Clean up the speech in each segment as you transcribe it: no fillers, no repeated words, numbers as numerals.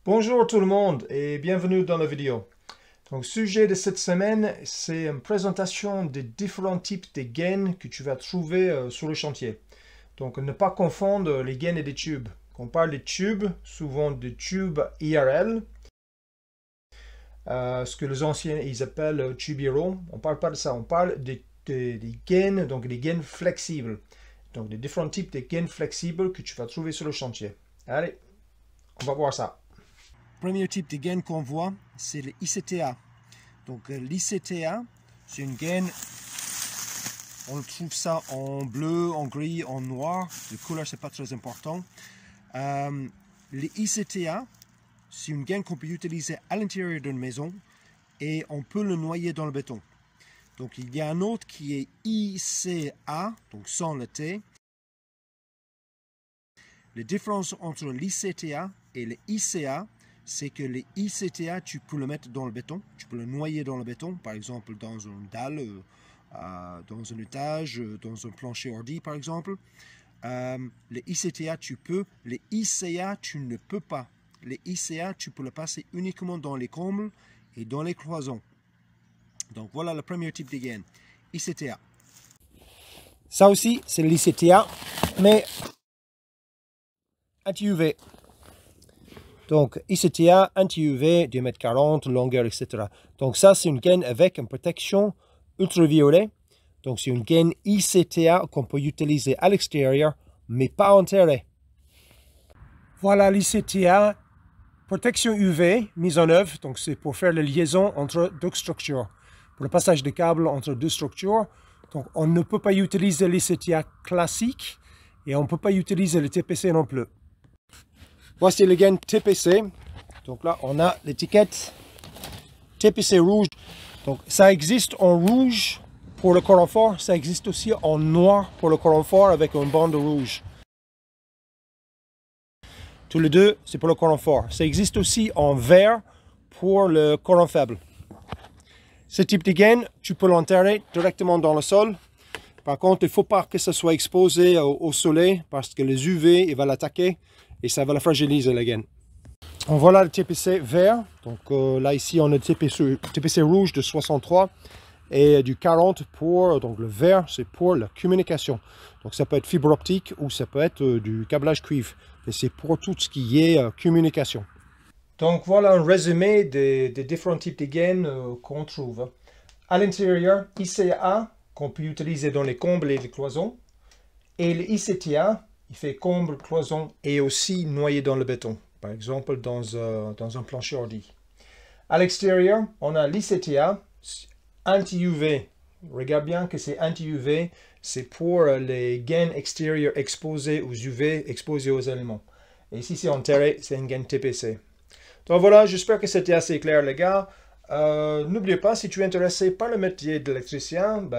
Bonjour tout le monde et bienvenue dans la vidéo. Donc, sujet de cette semaine, c'est une présentation des différents types de gaines que tu vas trouver sur le chantier. Donc, ne pas confondre les gaines et des tubes. Quand on parle des tubes, souvent des tubes IRL, ce que les anciens ils appellent tubiro. On ne parle pas de ça, on parle des gaines, donc des gaines flexibles. Donc, des différents types de gaines flexibles que tu vas trouver sur le chantier. Allez, on va voir ça. Premier type de gaine qu'on voit, c'est le ICTA. Donc l'ICTA, c'est une gaine, on trouve ça en bleu, en gris, en noir. La couleur, c'est pas très important. Le ICTA, c'est une gaine qu'on peut utiliser à l'intérieur d'une maison et on peut le noyer dans le béton. Donc il y a un autre qui est ICA, donc sans le T. La différence entre l'ICTA et le ICA, c'est que les ICTA, tu peux le mettre dans le béton, tu peux le noyer dans le béton, par exemple dans une dalle, dans un étage, dans un plancher ordi par exemple. Les ICTA, tu peux, les ICA, tu ne peux pas. Les ICA, tu peux le passer uniquement dans les combles et dans les cloisons. Donc voilà le premier type de gaine, ICTA. Ça aussi, c'est l'ICTA, mais anti-UV. Donc, ICTA, anti-UV, diamètre 40, longueur, etc. Donc, ça, c'est une gaine avec une protection ultraviolet. Donc, c'est une gaine ICTA qu'on peut utiliser à l'extérieur, mais pas en terre. Voilà l'ICTA, protection UV, mise en œuvre. Donc, c'est pour faire la liaison entre deux structures. Pour le passage de câbles entre deux structures. Donc, on ne peut pas utiliser l'ICTA classique et on ne peut pas utiliser le TPC non plus. Voici le gaine TPC. Donc là, on a l'étiquette TPC rouge. Donc ça existe en rouge pour le courant fort. Ça existe aussi en noir pour le courant fort avec une bande rouge. Tous les deux, c'est pour le courant fort. Ça existe aussi en vert pour le courant faible. Ce type de gaine, tu peux l'enterrer directement dans le sol. Par contre, il ne faut pas que ça soit exposé au soleil parce que les UV il va l'attaquer. Et ça va la fragiliser la gaine. On voit là le TPC vert. Donc là ici on a le TPC rouge de 63 et du 40 pour, donc le vert c'est pour la communication. Donc ça peut être fibre optique ou ça peut être du câblage cuivre. Et c'est pour tout ce qui est communication. Donc voilà un résumé des différents types de gaines qu'on trouve. À l'intérieur, ICA qu'on peut utiliser dans les combles et les cloisons. Et le ICTA, il fait comble, cloison et aussi noyé dans le béton, par exemple dans un plancher ordi. À l'extérieur, on a l'ICTA anti-UV. Regarde bien que c'est anti-UV, c'est pour les gaines extérieures exposées aux UV, exposées aux éléments. Et ici, c'est enterré, c'est une gaine TPC. Donc voilà, j'espère que c'était assez clair les gars. N'oubliez pas, si tu es intéressé par le métier d'électricien,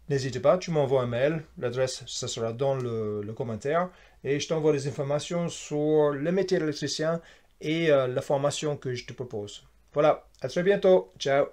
n'hésite pas, tu m'envoies un mail, l'adresse ça sera dans le commentaire et je t'envoie des informations sur le métier d'électricien et la formation que je te propose. Voilà, à très bientôt, ciao!